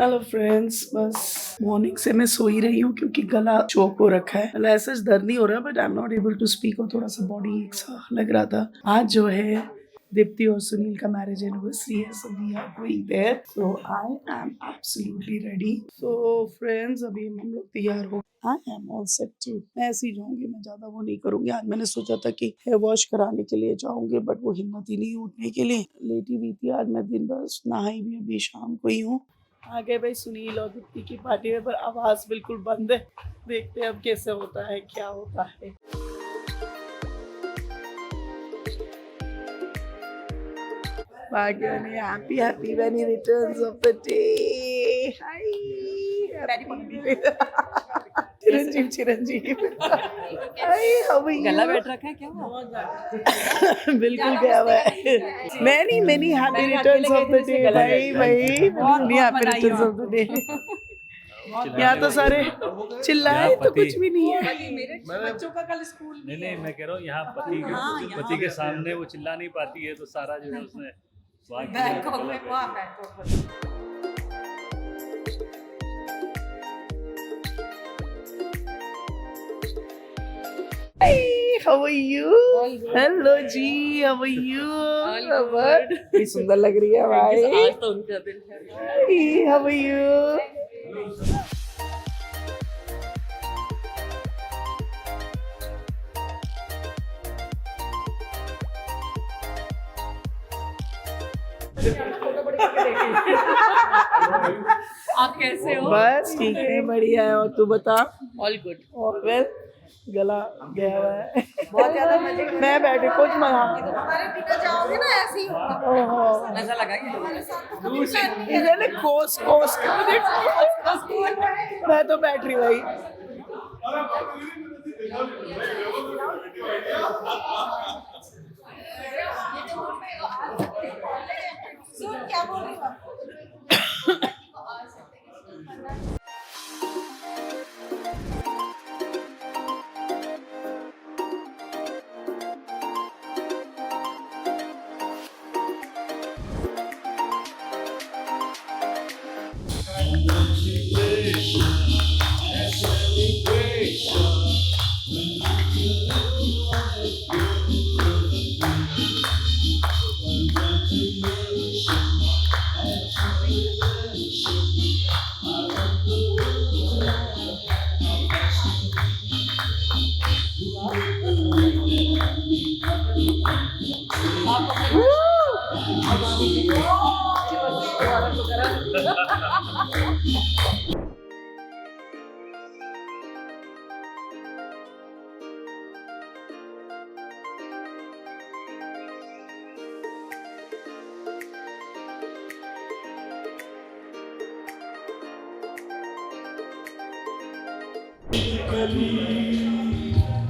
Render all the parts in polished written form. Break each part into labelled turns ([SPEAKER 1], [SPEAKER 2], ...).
[SPEAKER 1] Hello friends, बस morning से मैं सो ही रही हूँ क्योंकि गला चोक हो रखा है। मतलब ऐसा दर्द नहीं हो रहा but I am not able to speak और थोड़ा सा बॉडी एक सा लग रहा था। आज जो है दीप्ति और सुनील का मैरिज एनिवर्सरी है, so we are going there, so I am absolutely ready. So friends, अभी हम लोग तैयार हो, I am all set too. मैं ऐसे ही जाऊंगी, मैं ज्यादा वो नहीं करूंगी। आज मैंने सोचा था कि हेयर वॉश कराने के लिए जाऊंगी बट वो हिम्मत ही नहीं उठने के लिए, लेटी हुई थी। आज मैं दिन भर नहाई भी अभी शाम को ही हूँ। आ गए भाई सुनील और दीप्ति की पार्टी में, पर आवाज बिल्कुल बंद है। देखते हैं अब कैसे होता है, क्या होता है। Bhagyan, happy when he returns of the day. Hi. Chiranjeev hi, how are you?
[SPEAKER 2] गला बैठ रखा है क्या हुआ?
[SPEAKER 1] बिल्कुल गया हुआ है। Many happy returns of the day भाई many happy returns of the day. यहाँ तो सारे चिल्लाए तो कुछ भी नहीं है।
[SPEAKER 2] मेरे बच्चों का कल स्कूल
[SPEAKER 3] नहीं मैं कह रहा हूँ यहाँ पति के सामने वो चिल्ला नहीं पाती है, तो सारा जो है उसने
[SPEAKER 2] बैंकॉक में वहाँ बैंकॉक में
[SPEAKER 1] Hi, how are you? Hello ji, how are you? बड़ी सुंदर लग रही है भाई।
[SPEAKER 2] आज तो उनका दिन है।
[SPEAKER 1] Hi, how are you?
[SPEAKER 2] आप कैसे हो?
[SPEAKER 1] बस ठीक है, बढ़िया है। और तू बता?
[SPEAKER 2] All good.
[SPEAKER 1] और वेल, गला गया हुआ है।
[SPEAKER 2] बहुत ज्यादा मजे कर
[SPEAKER 1] मैं बैठे कुछ मना।
[SPEAKER 2] हमारे बिना जाओगे ना ऐसे ही होगा।
[SPEAKER 1] ओहो,
[SPEAKER 2] ऐसा लगा कि हमारे साथ
[SPEAKER 1] इन्होंने कोस मैं तो बैठ रही भाई।
[SPEAKER 2] क्या बोल रही हो?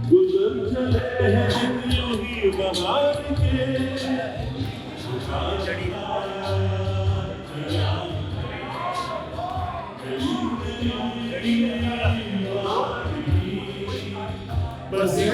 [SPEAKER 4] गुजर चले हैं यूं ही बहार के बस ये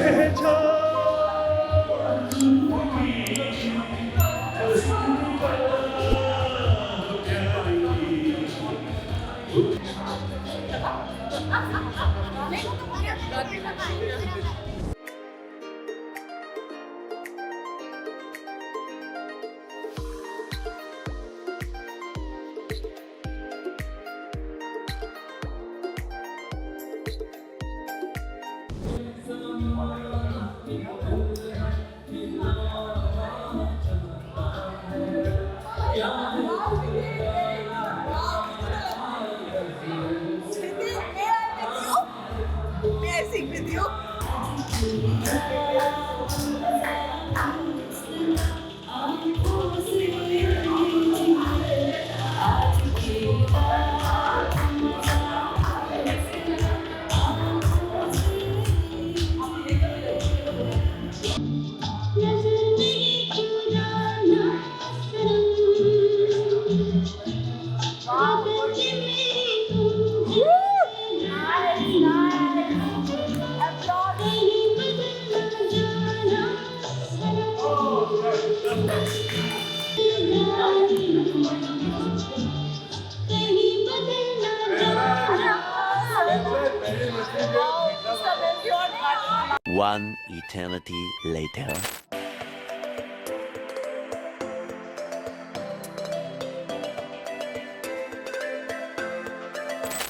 [SPEAKER 5] One eternity later.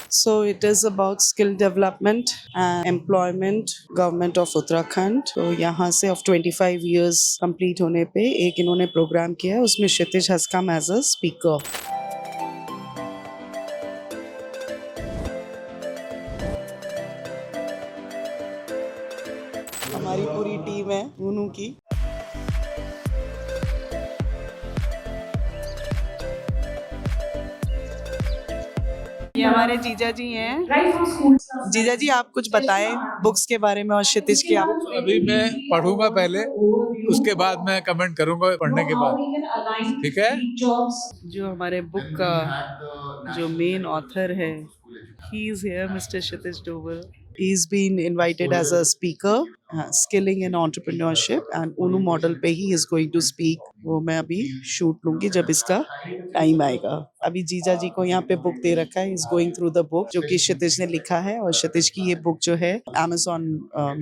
[SPEAKER 1] So it is about skill development and employment, government of Uttarakhand. तो यहाँ से of 25 years complete होने पे एक इन्होंने प्रोग्राम किया है, उसमें क्षितिज has come as a speaker. हमारी पूरी टीम है उनू की. ये हमारे जीजा जी हैं. जीजा जी आप कुछ बताएं बुक्स के बारे में और क्षितिज के. आप
[SPEAKER 6] अभी मैं पढ़ूंगा पहले, उसके बाद मैं कमेंट करूंगा पढ़ने के बाद. ठीक है.
[SPEAKER 1] जो हमारे बुक का जो मेन ऑथर है, he is here, Mr. Kshitij Doval. He's been invited as a speaker, skilling in entrepreneurship, and Unu model पे ही is going to speak. वो मैं अभी शूट लूंगी जब इसका टाइम आएगा. अभी जीजा जी को यहाँ पे बुक दे रखा है. He's going through the book जो कि क्षितिज ने लिखा है, और क्षितिज की ये बुक जो है Amazon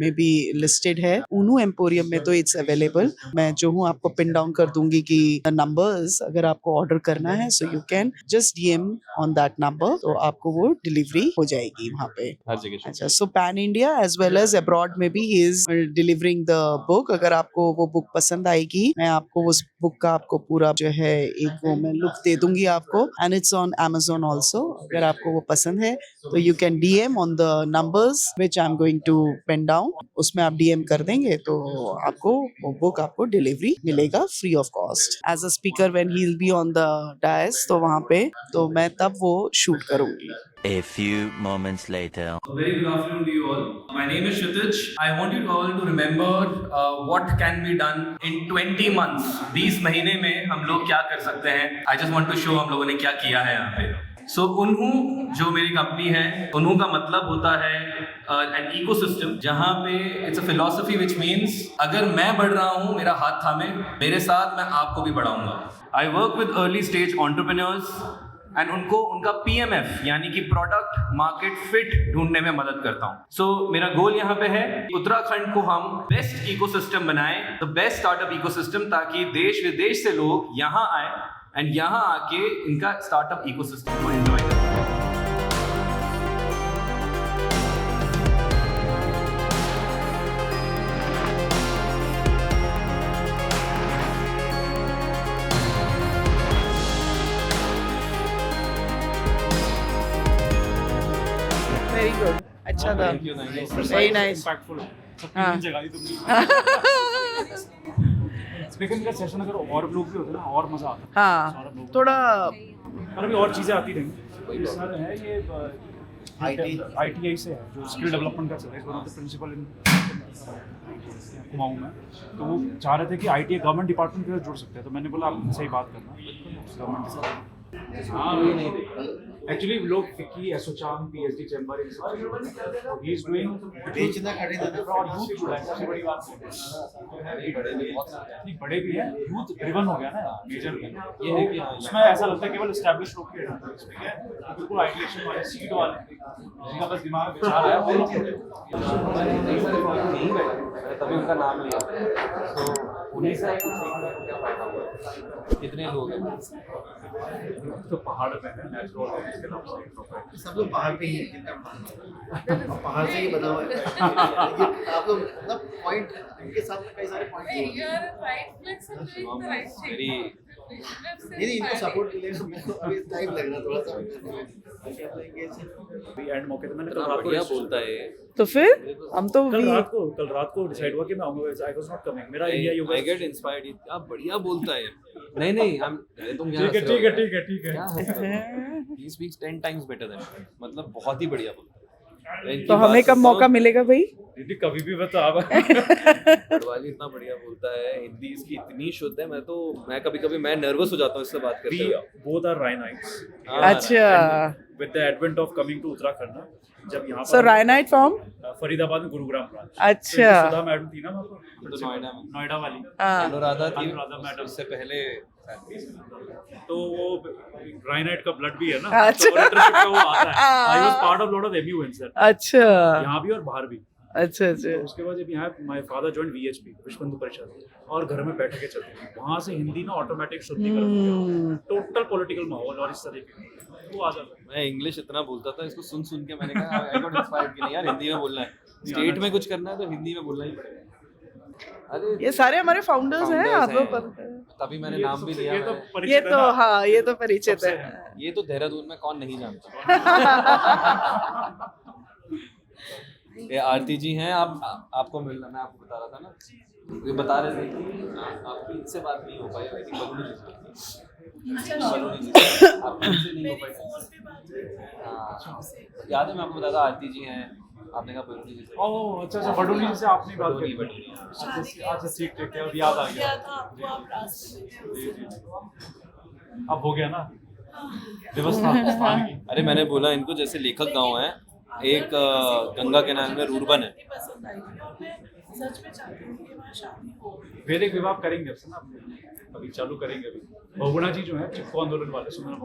[SPEAKER 1] में भी लिस्टेड है. Unu एम्पोरियम में तो इट्स अवेलेबल. मैं जो हूँ आपको पिन डाउन कर दूंगी कि नंबर्स अगर आपको ऑर्डर करना है, so you can just DM on that number, तो आपको वो डिलीवरी हो जाएगी वहाँ पे हर जगह. अच्छा, so pan India as well as abroad में भी he is delivering the book. अगर आपको वो बुक पसंद आएगी, मैं आपको उस बुक का आपको पूरा जो है एक वो मैं लुक दे दूंगी आपको. And it's on Amazon also. अगर आपको वो पसंद है तो you can DM on the numbers which I am going to pen down. उसमें आप DM कर देंगे तो आपको वो बुक आपको डिलीवरी मिलेगा free of cost. As a speaker when he will be on the dais, तो वहाँ पे तो मैं तब वो शूट करूंगी.
[SPEAKER 5] A few moments later.
[SPEAKER 7] Very good afternoon to you all. My name is Kshitij. I want you all to remember what can be done in 20 months. 20 महीने में हम लोग क्या कर सकते हैं. I just want to show हम लोगों ने क्या किया है यहाँ पे. So उन्हू जो मेरी कंपनी है, उन्हू का मतलब होता है an ecosystem जहाँ पे it's a philosophy which means अगर मैं बढ़ रहा हूँ, मेरा हाथ थामे, मेरे साथ मैं आपको भी बढ़ाऊंगा. I work with early stage entrepreneurs and उनको उनका PMF यानी कि प्रोडक्ट मार्केट फिट ढूंढने में मदद करता हूँ. सो मेरा गोल यहाँ पे है उत्तराखंड को हम बेस्ट इकोसिस्टम बनाएं, द बेस्ट स्टार्टअप इकोसिस्टम, ताकि देश विदेश से लोग यहाँ आए एंड यहाँ आके इनका स्टार्टअप इकोसिस्टम को एंजॉय करें.
[SPEAKER 1] Very good. अच्छा था. Very nice. हाँ.
[SPEAKER 3] स्पीकिंग का सेशन अगर और लोग भी होते ना और मजा आता.
[SPEAKER 1] हाँ, थोड़ा
[SPEAKER 3] और भी और चीज़ें आती रहेंगी. सर है ये ITI से है जो स्किल डेवलपमेंट का चल रहा है. वन ऑफ द प्रिंसिपल इन कुमाऊं में. तो वो चाह रहे थे कि ITI गवर्नमेंट डिपार्टमेंट के साथ जुड़ सकते हैं. तो मैंने बोला आप इनसे ही बात करना गवर्नमेंट के साथ. हाँ, एक्चुअली लोग कि एसोचाम PhD chamber he is doing बेचना खरीदना और यूथ जुड़ा है. सबसे बड़ी बात है बड़े भी हैं, यूथ ड्रिवन हो गया ना मेजर ये है कि उसमें ऐसा लगता है केवल एस्टैब्लिश लोग के इसमें क्या है बिल्कुल आइडिएशन वाले सीड वाले जिनका बस दिमाग विचार है वो लोग नहीं बैठे तभी उनका नाम लिया. तो उन्हीं से क्या फायदा हुआ. कितने लोग हैं तो पहाड़ पे है नेचुरल इसके नाम से
[SPEAKER 8] सब लोग पहाड़ पे ही हैं. जिनका पहाड़ से ही बना हुआ है. आप लोग मतलब पॉइंट इनके साथ में कई सारे पॉइंट नहीं इनको सपोर्ट के लिए मैं तो अभी टाइम लग रहा थोड़ा सा.
[SPEAKER 3] एंड मौके पे मैंने कल रात को बोलता है.
[SPEAKER 1] तो फिर हम तो
[SPEAKER 3] कल रात को डिसाइड हुआ कि मैं आऊंगा. I was not coming. मेरा India yoga I get inspired. आप बढ़िया बोलता है. नहीं हम तुम ठीक है क्या है. He speaks 10 times better than. मतलब बहुत ही बढ़िया बोलता है.
[SPEAKER 1] तो हमें कब मौका मिलेगा भाई.
[SPEAKER 3] दीदी कभी भी बता. आप गढ़वाली इतना बढ़िया बोलता है, हिंदी इसकी इतनी शुद्ध है. मैं कभी मैं नर्वस हो जाता हूँ इससे बात करते हुए. बोथ आर रायनाइट्स. अच्छा. With the advent of coming to Uttarakhand जब यहाँ
[SPEAKER 1] सो रायनाइट फ्रॉम
[SPEAKER 3] फरीदाबाद में गुरुग्राम ब्रांच.
[SPEAKER 1] अच्छा.
[SPEAKER 3] सुधा मैडम थी ना नोएडा वाली. अनुराधा थी मैडम इससे पहले. तो वो रायनाइट का ब्लड भी है ना. अच्छा. तो वो आता है. I was part of lot of MU sir.
[SPEAKER 1] अच्छा.
[SPEAKER 3] यहाँ भी और बाहर भी.
[SPEAKER 1] अच्छा अच्छा।
[SPEAKER 3] उसके बाद जब यहाँ माय फादर जॉइन VHP विश्व हिंदू परिषद, और घर में बैठ के चलती थी, वहाँ से हिंदी ना ऑटोमेटिक शुद्धिकरण हो गया, टोटल पॉलिटिकल माहौल और इस तरीके का वो आ जाता है।
[SPEAKER 7] मैं इंग्लिश इतना बोलता था, इसको सुन सुन के मैंने कहा आई गॉट इंस्पायर्ड कि नहीं यार हिंदी में बोलना है, स्टेट में कुछ करना है तो हिंदी में बोलना ही पड़ेगा। अरे
[SPEAKER 1] ये सारे हमारे फाउंडर्स हैं, आप लोग
[SPEAKER 7] हैं।
[SPEAKER 1] पता है।
[SPEAKER 7] तभी मैंने नाम भी लिया।
[SPEAKER 3] ये तो
[SPEAKER 7] मैं-
[SPEAKER 1] ये
[SPEAKER 3] परिचित है
[SPEAKER 1] तो
[SPEAKER 3] ना।
[SPEAKER 1] हाँ, ये तो परिचित
[SPEAKER 3] सबसे
[SPEAKER 1] है।
[SPEAKER 7] ये तो देहरादून में कौन नहीं जानता। ये आरती जी हैं, आपको मिलना, मैं आपको बता रहा था ना, ये बता रहे थे कि आपकी इनसे बात नहीं हो पाई, आई थिंक बलूनी जी से। बलूनी जी से आपकी इनसे नहीं हो पाई। हाँ, याद है मैं आपको बताता, आरती जी हैं, आपने कहा बलूनी जी से।
[SPEAKER 3] ओह अच्छा अच्छा, बडोली जी से आपने बात करी।
[SPEAKER 7] बडोली,
[SPEAKER 3] अच्छा ठीक ठीक है, अब याद आ गया। जी, जी। अब हो गया ना व्यवस्था स्थान की।
[SPEAKER 7] अरे मैंने बोला इनको, जैसे लेखक गांव है, एक गंगा किनारे में रूरबन है।
[SPEAKER 3] वैदिक विवाह करेंगे अब से ना, अभी चालू करेंगे। अभी बहुगुणा जी जो है चिपको आंदोलन वाले, सुना ना?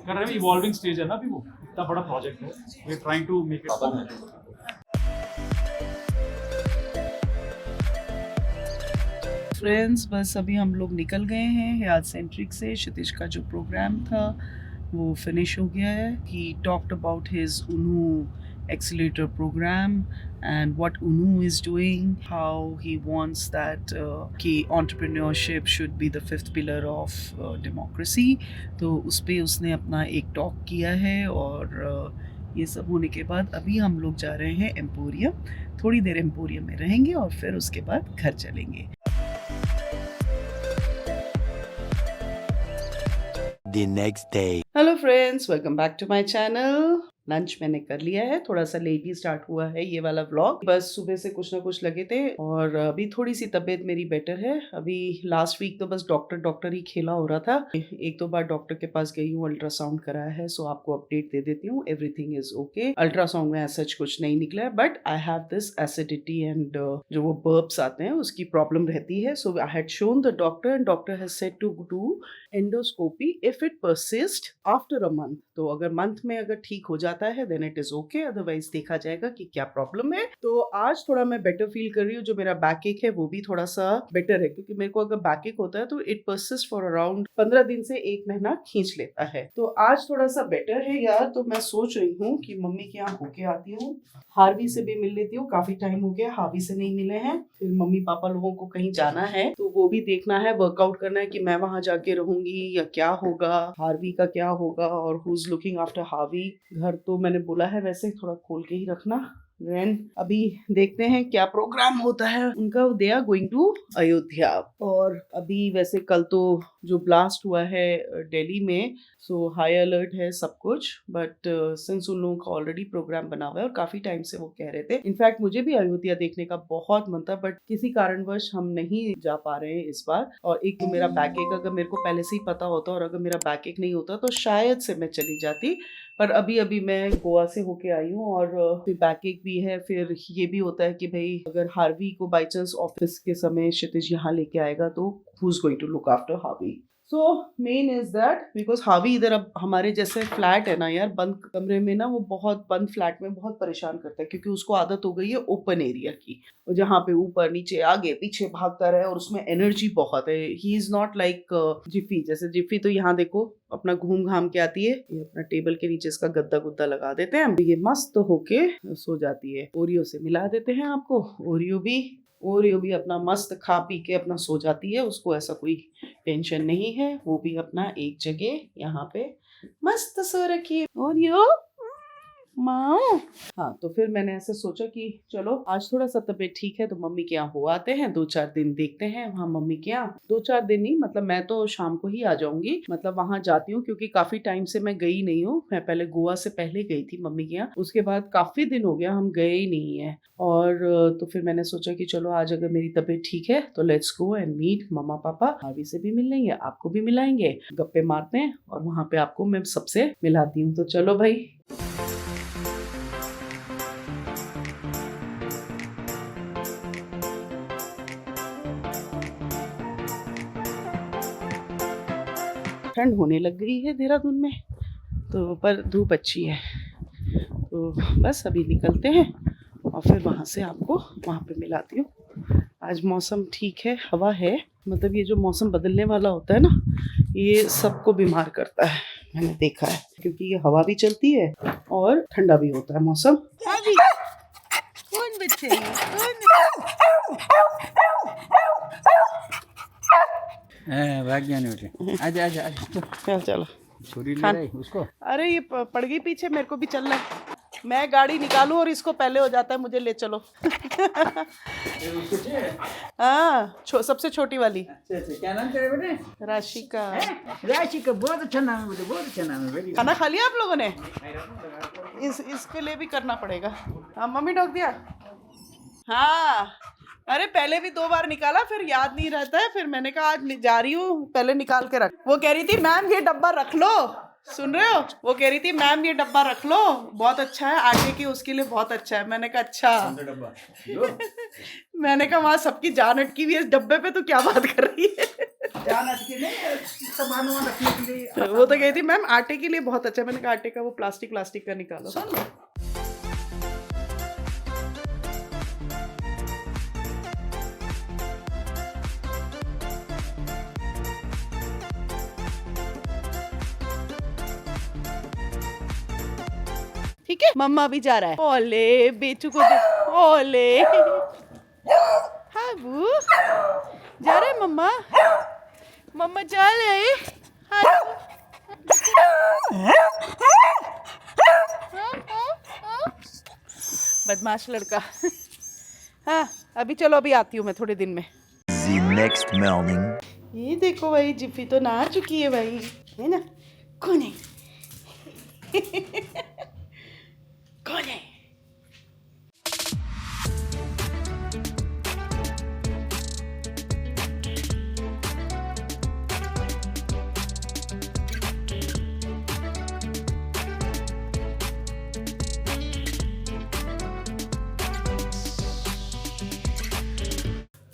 [SPEAKER 3] कर रहे हैं, इवॉल्विंग स्टेज है ना अभी, वो इतना बड़ा प्रोजेक्ट है, we are trying to make it.
[SPEAKER 1] Friends बस अभी हम लोग निकल गए हैं हयात सेंट्रिक से। क्षितिज का जो प्रोग्राम था वो फिनिश हो गया है। ही टॉक्ड अबाउट हिज उन्नू accelerator program and what UNU is doing, how he wants that कि entrepreneurship should be the fifth pillar of democracy। तो उस पे उसने अपना एक टॉक किया है, और ये सब होने के बाद अभी हम लोग जा रहे हैं एम्पोरियम। थोड़ी देर एम्पोरियम में रहेंगे और फिर उसके बाद घर चलेंगे।
[SPEAKER 5] The next day.
[SPEAKER 1] Hello friends, welcome back to my channel. Lunch मैंने कर लिया है, थोड़ा सा लेट ही स्टार्ट हुआ है ये वाला व्लॉग। बस सुबह से कुछ ना कुछ लगे थे, और अभी थोड़ी सी तबीयत मेरी बेटर है। अभी लास्ट वीक तो बस डॉक्टर ही खेला हो रहा था। एक दो बार डॉक्टर के पास गई हूँ, अल्ट्रासाउंड कराया है, सो आपको अपडेट दे देती हूँ। Everything is okay. अल्ट्रासाउंड में सच कुछ नहीं निकला है, but I have this acidity and जो वो बर्ब्स आते हैं उसकी प्रॉब्लम रहती है। So I had shown the doctor and doctor has said to do endoscopy if it persist after a month. तो अगर मंथ में अगर ठीक हो जाता है then it is okay, otherwise देखा जाएगा कि क्या प्रॉब्लम है। तो आज थोड़ा मैं बेटर फील कर रही हूँ। जो मेरा बैक एक है वो भी थोड़ा सा बेटर है, क्योंकि मेरे को अगर बैक एक होता है तो इट परसिस्ट फॉर अराउंड 15 दिन से 1 महीना खींच लेता है। तो आज थोड़ा सा बेटर है यार। तो मैं सोच रही हूँ कि मम्मी के यहाँ होके आती हूँ, हार्वी से भी मिल लेती हूँ। काफी टाइम हो गया हार्वी से नहीं मिले हैं। फिर मम्मी पापा लोगों को कहीं जाना है तो वो भी देखना है, वर्कआउट करना है कि मैं वहां जाके रहूंगी या क्या होगा, हार्वी का क्या होगा, और who is looking after Harvey. घर तो मैंने बोला है वैसे थोड़ा खोल के ही रखना। देन अभी देखते हैं क्या प्रोग्राम होता है उनका। They are going to Ayodhya. और अभी वैसे कल तो जो ब्लास्ट हुआ है दिल्ली में, सो हाई अलर्ट है सब कुछ। बट सिंस उन लोगों का ऑलरेडी प्रोग्राम बना हुआ है और काफी टाइम से वो कह रहे थे, इनफैक्ट मुझे भी अयोध्या देखने का बहुत मन था, बट किसी कारणवश हम नहीं जा पा रहे हैं इस बार। और एक तो मेरा बैक एक, अगर मेरे को पहले से ही पता होता और अगर मेरा बैक एक नहीं होता तो शायद से मैं चली जाती। पर अभी मैं गोवा से होके आई हूँ, और फिर बैक एक भी है। फिर ये भी होता है कि भाई अगर हार्वी को बाई चांस ऑफिस के समय क्षितिज यहाँ लेके आएगा तो who is going to look after Harvey. So main is that because Harvey इधर अब हमारे जैसे फ्लैट है ना यार, बंद कमरे में ना, वो बहुत बंद फ्लैट में बहुत परेशान करता है, क्योंकि उसको आदत हो गई है ओपन एरिया की, जहाँ पे ऊपर नीचे आगे पीछे भागता रहे, और उसमें एनर्जी बहुत है। He is not like Zifi. जैसे जिफी तो यहाँ देखो अपना घूम घाम के आती है, ये अपना टेबल के नीचे इसका गद्दा गुद्दा लगा देते हैं, ये मस्त होके सो जाती है। ओरियो से मिला देते हैं आपको। ओरियो भी अपना मस्त खा पी के अपना सो जाती है, उसको ऐसा कोई टेंशन नहीं है। वो भी अपना एक जगह यहाँ पे मस्त सो रखी है। ओरियो माँ। हाँ, तो फिर मैंने ऐसे सोचा कि चलो आज थोड़ा सा तबीयत ठीक है तो मम्मी के यहाँ हो आते हैं, 2-4 दिन देखते हैं वहाँ मम्मी के यहाँ। 2-4 दिन नहीं, मतलब मैं तो शाम को ही आ जाऊंगी, मतलब वहाँ जाती हूँ, क्योंकि काफी टाइम से मैं गई नहीं हूँ। मैं पहले गोवा से पहले गई थी मम्मी के यहाँ, उसके बाद काफी दिन हो गया हम गए ही नहीं है। और तो फिर मैंने सोचा कि चलो आज अगर मेरी तबीयत ठीक है तो लेट्स गो एंड मीट मम्मा पापा। हार्वी से भी मिल लेंगे, आपको भी मिलाएंगे, गप्पे मारते हैं, और वहाँ पे आपको मैं सबसे मिलाती हूँ। तो चलो भाई। ठंड होने लग गई है देहरादून में, तो पर धूप अच्छी है, तो बस अभी निकलते हैं और फिर वहाँ से आपको वहाँ पे मिलाती हूँ। आज मौसम ठीक है, हवा है, मतलब ये जो मौसम बदलने वाला होता है ना, ये सबको बीमार करता है, मैंने देखा है, क्योंकि ये हवा भी चलती है और ठंडा भी होता है मौसम।
[SPEAKER 2] कौन बच्चे हैं?
[SPEAKER 1] आजा आजा आजा, चलो
[SPEAKER 9] छुरी ले
[SPEAKER 1] खान-
[SPEAKER 9] रही उसको।
[SPEAKER 1] अरे ये पड़ गई पीछे, मेरे को भी चलना है, मैं गाड़ी निकालूं और इसको पहले हो जाता है, मुझे ले चलो। हाँ, सबसे छोटी वाली।
[SPEAKER 9] क्या नाम तेरे बेटे?
[SPEAKER 1] राशि का।
[SPEAKER 9] राशि का बहुत अच्छा नाम है बेटे, बहुत अच्छा नाम है बेटी।
[SPEAKER 1] खाना खा लिया आप लोगों ने? इसके लिए भी करना पड़ेगा। हाँ मम्मी ढोक दिया। हाँ अरे पहले भी 2 बार निकाला, फिर याद नहीं रहता है, फिर मैंने कहा आज जा रही हूँ, पहले निकाल के रख। वो कह रही थी मैम ये डब्बा रख लो, सुन रहे हो? वो कह रही थी मैम ये डब्बा रख लो, बहुत अच्छा है आटे की, उसके लिए बहुत अच्छा है। मैंने कहा अच्छा। मैंने कहा वहाँ सबकी जान अटकी हुई है इस डब्बे पे, तो क्या बात कर रही है?
[SPEAKER 9] जान अटके नहीं, सामान वामान रखने के लिए।
[SPEAKER 1] वो तो कही थी मैम आटे के लिए बहुत अच्छा है। मैंने कहा आटे का वो प्लास्टिक का निकालो। ठीक है, मम्मा भी जा रहा है। ओले बेचू को दे, ओले हाँ बू जा रहे मम्मा, मम्मा जा रहे। बदमाश लड़का। हाँ अभी चलो, अभी आती हूँ मैं थोड़े दिन में।
[SPEAKER 5] The next morning.
[SPEAKER 1] ये देखो भाई, जिफ़ी तो नहा चुकी है भाई, है ना? कौन है? कौन है?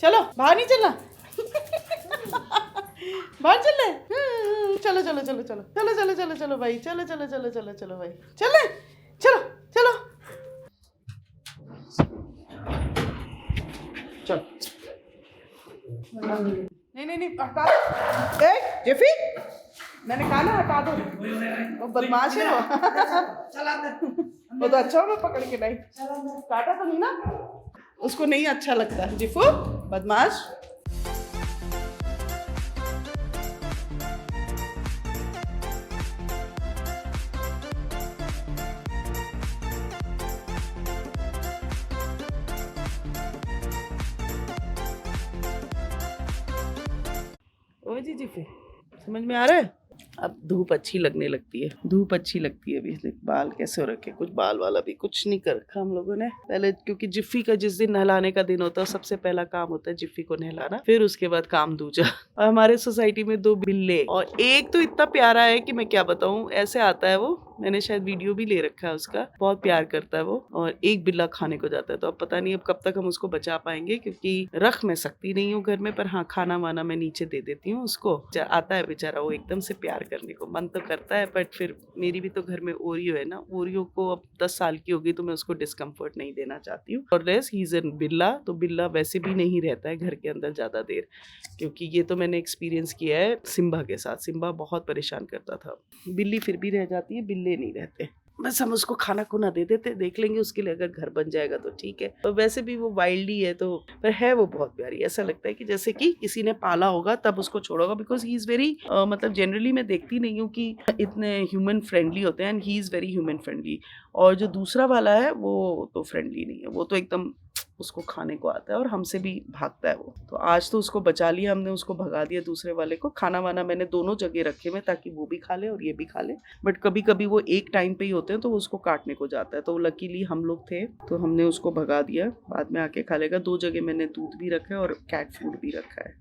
[SPEAKER 1] चलो बाहर नहीं चलना। बाहर चल रहे? चलो चलो चलो चलो चलो चलो चलो चलो भाई, चलो चलो चलो चलो चलो भाई, चले चलो चलो चलो। नहीं नहीं नहीं हटा दो। ए जेफी, मैंने कहा ना हटा दो, वो बदमाश है वो तो अच्छा मैं पकड़ के लाई, काटा तो नहीं ना? उसको नहीं अच्छा लगता जिफू, बदमाश। ओ जी जिफू, समझ में आ रहा है? अब धूप अच्छी लगने लगती है, धूप अच्छी लगती है। अभी बाल कैसे हो रखे, कुछ बाल वाला भी कुछ नहीं कर रखा हम लोगों ने पहले, क्योंकि जिफ़ी का जिस दिन नहलाने का दिन होता है सबसे पहला काम होता है जिफ़ी को नहलाना, फिर उसके बाद काम दूजा। और हमारे सोसाइटी में 2 बिल्ले, और एक तो इतना प्यारा है कि मैं क्या बताऊं, ऐसे आता है वो, मैंने शायद वीडियो भी ले रखा है उसका, बहुत प्यार करता है वो, और एक बिल्ला खाने को जाता है। तो अब पता नहीं अब कब तक हम उसको बचा पाएंगे, क्योंकि रख मैं सकती नहीं हूँ घर में, पर हाँ खाना वाना मैं नीचे दे देती हूँ उसको। आता है बेचारा वो एकदम से प्यार करने को, मन तो करता है, बट फिर मेरी भी तो घर में ओरियो है ना, ओरियो को अब 10 साल की होगी तो मैं उसको डिस्कम्फर्ट नहीं देना चाहती हूँ। और रेस ही इज एन बिल्ला, तो बिल्ला वैसे भी नहीं रहता है घर के अंदर ज़्यादा देर, क्योंकि ये तो मैंने एक्सपीरियंस किया है सिम्बा के साथ। सिम्बा बहुत परेशान करता था, बिल्ली फिर भी रह जाती है, बिल्ले नहीं रहते। बस हम उसको खाना खुना दे देते, देख लेंगे उसके लिए, अगर घर बन जाएगा तो ठीक है। और वैसे भी वो वाइल्ड ही है, तो पर है वो बहुत प्यारी, ऐसा लगता है कि जैसे कि किसी ने पाला होगा तब उसको छोड़ा होगा, बिकॉज ही इज़ वेरी, मतलब जनरली मैं देखती नहीं हूँ कि इतने ह्यूमन फ्रेंडली होते हैं, and he is very human friendly. और जो दूसरा वाला है वो तो फ्रेंडली नहीं है, वो तो एकदम उसको खाने को आता है और हमसे भी भागता है वो। तो आज तो उसको बचा लिया हमने, उसको भगा दिया दूसरे वाले को। खाना वाना मैंने दोनों जगह रखे हुए ताकि वो भी खा ले और ये भी खा ले, बट कभी कभी वो एक टाइम पे ही होते हैं तो वो उसको काटने को जाता है। तो लकीली हम लोग थे तो हमने उसको भगा दिया, बाद में आके खा लेगा। 2 जगह मैंने दूध भी रखा है और कैट फूड भी रखा है।